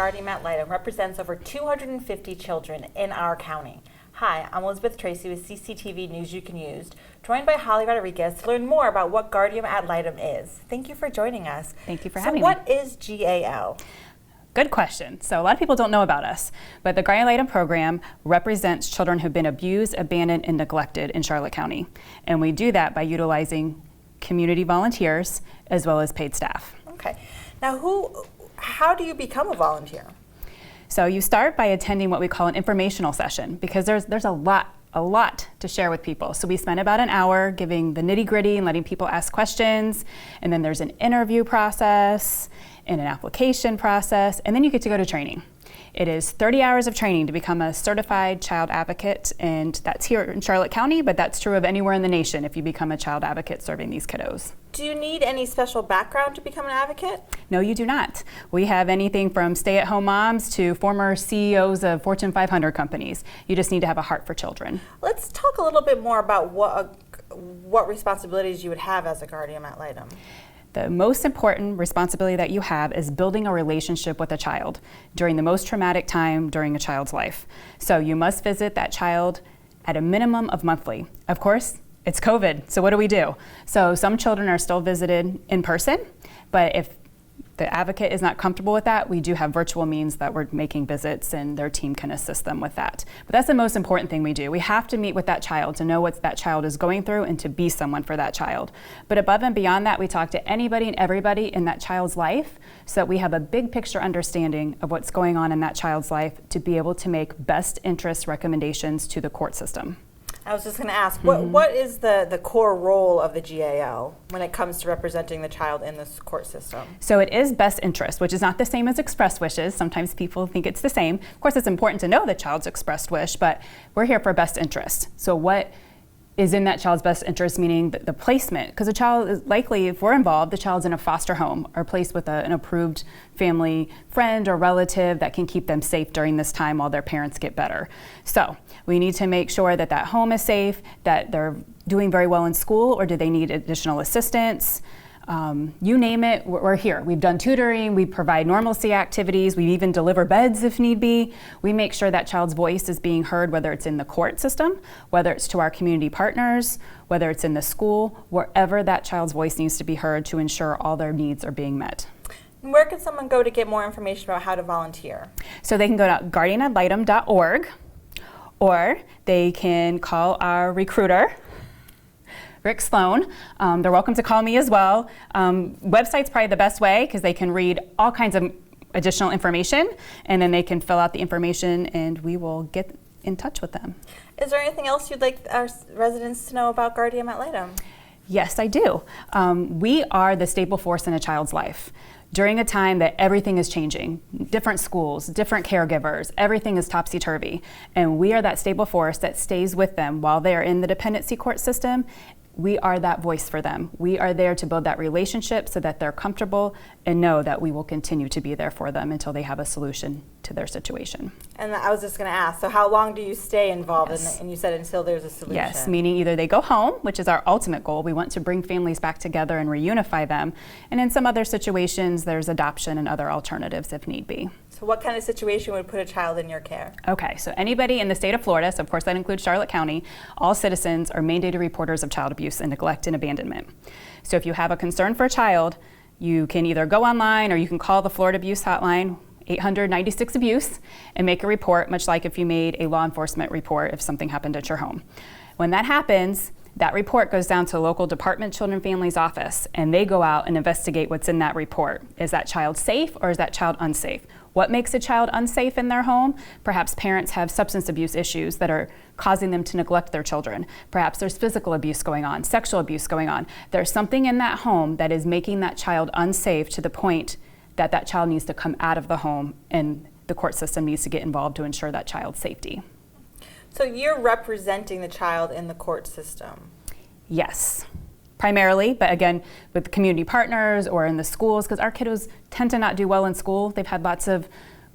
Guardian Ad Litem represents over 250 children in our county. Hi, I'm Elizabeth Tracy with CCTV News You Can Use, joined by Holly Rodriguez to learn more about what Guardian Ad Litem is. Thank you for joining us. Thank you for having me. So what is GAL? Good question. So a lot of people don't know about us, but the Guardian Ad Litem program represents children who've been abused, abandoned, and neglected in Charlotte County. And we do that by utilizing community volunteers as well as paid staff. Okay. Now how do you become a volunteer? So you start by attending what we call an informational session, because there's a lot to share with people. So we spend about an hour giving the nitty-gritty and letting people ask questions, and then there's an interview process and an application process, and then you get to go to training. It is 30 hours of training to become a certified child advocate, and that's here in Charlotte County, but that's true of anywhere in the nation if you become a child advocate serving these kiddos. Do you need any special background to become an advocate? No, you do not. We have anything from stay-at-home moms to former CEOs of Fortune 500 companies. You just need to have a heart for children. Let's talk a little bit more about what responsibilities you would have as a Guardian Ad Litem. The most important responsibility that you have is building a relationship with a child during the most traumatic time during a child's life. So you must visit that child at a minimum of monthly. Of course, it's COVID, so what do? So some children are still visited in person, but if the advocate is not comfortable with that, we do have virtual means that we're making visits, and their team can assist them with that. But that's the most important thing we do. We have to meet with that child to know what that child is going through and to be someone for that child. But above and beyond that, we talk to anybody and everybody in that child's life so that we have a big picture understanding of what's going on in that child's life to be able to make best interest recommendations to the court system. I was just going to ask, what is the core role of the GAL when it comes to representing the child in this court system? So it is best interest, which is not the same as express wishes. Sometimes people think it's the same. Of course, it's important to know the child's expressed wish, but we're here for best interest. So what is in that child's best interest, meaning the placement, because the child is likely, if we're involved, the child's in a foster home or placed with an approved family friend or relative that can keep them safe during this time while their parents get better. So we need to make sure that that home is safe, that they're doing very well in school, or do they need additional assistance? You name it, we're here. We've done tutoring, we provide normalcy activities, we even deliver beds if need be. We make sure that child's voice is being heard, whether it's in the court system, whether it's to our community partners, whether it's in the school, wherever that child's voice needs to be heard to ensure all their needs are being met. Where can someone go to get more information about how to volunteer? So they can go to guardianadlitem.org, or they can call our recruiter, Rick Sloan. They're welcome to call me as well. Website's probably the best way because they can read all kinds of additional information, and then they can fill out the information and we will get in touch with them. Is there anything else you'd like our residents to know about Guardian Ad Litem? Yes, I do. We are the stable force in a child's life. During a time that everything is changing, different schools, different caregivers, everything is topsy-turvy, and we are that stable force that stays with them while they're in the dependency court system. We are that voice for them. We are there to build that relationship so that they're comfortable and know that we will continue to be there for them until they have a solution to their situation. And I was just going to ask, so how long do you stay involved? Yes. And you said until there's a solution. Yes, meaning either they go home, which is our ultimate goal. We want to bring families back together and reunify them. And in some other situations, there's adoption and other alternatives if need be. So what kind of situation would put a child in your care? Okay, so anybody in the state of Florida, so of course that includes Charlotte County, all citizens are mandated reporters of child abuse and neglect and abandonment. So if you have a concern for a child, you can either go online or you can call the Florida Abuse Hotline, 800-96-ABUSE, and make a report, much like if you made a law enforcement report if something happened at your home. When that happens, that report goes down to the local Department of Children and Families office, and they go out and investigate what's in that report. Is that child safe or is that child unsafe? What makes a child unsafe in their home? Perhaps parents have substance abuse issues that are causing them to neglect their children. Perhaps there's physical abuse going on, sexual abuse going on. There's something in that home that is making that child unsafe to the point that that child needs to come out of the home, and the court system needs to get involved to ensure that child's safety. So you're representing the child in the court system? Yes, primarily, but again, with community partners or in the schools, because our kiddos tend to not do well in school. They've had lots of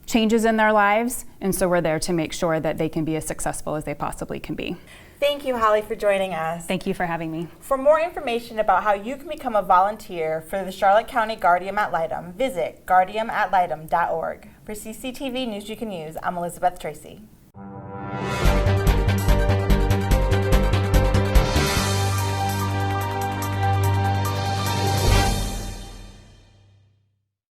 changes in their lives, and so we're there to make sure that they can be as successful as they possibly can be. Thank you, Holly, for joining us. Thank you for having me. For more information about how you can become a volunteer for the Charlotte County Guardian Ad Litem, visit guardianadlitem.org. For CCTV News You Can Use, I'm Elizabeth Tracy.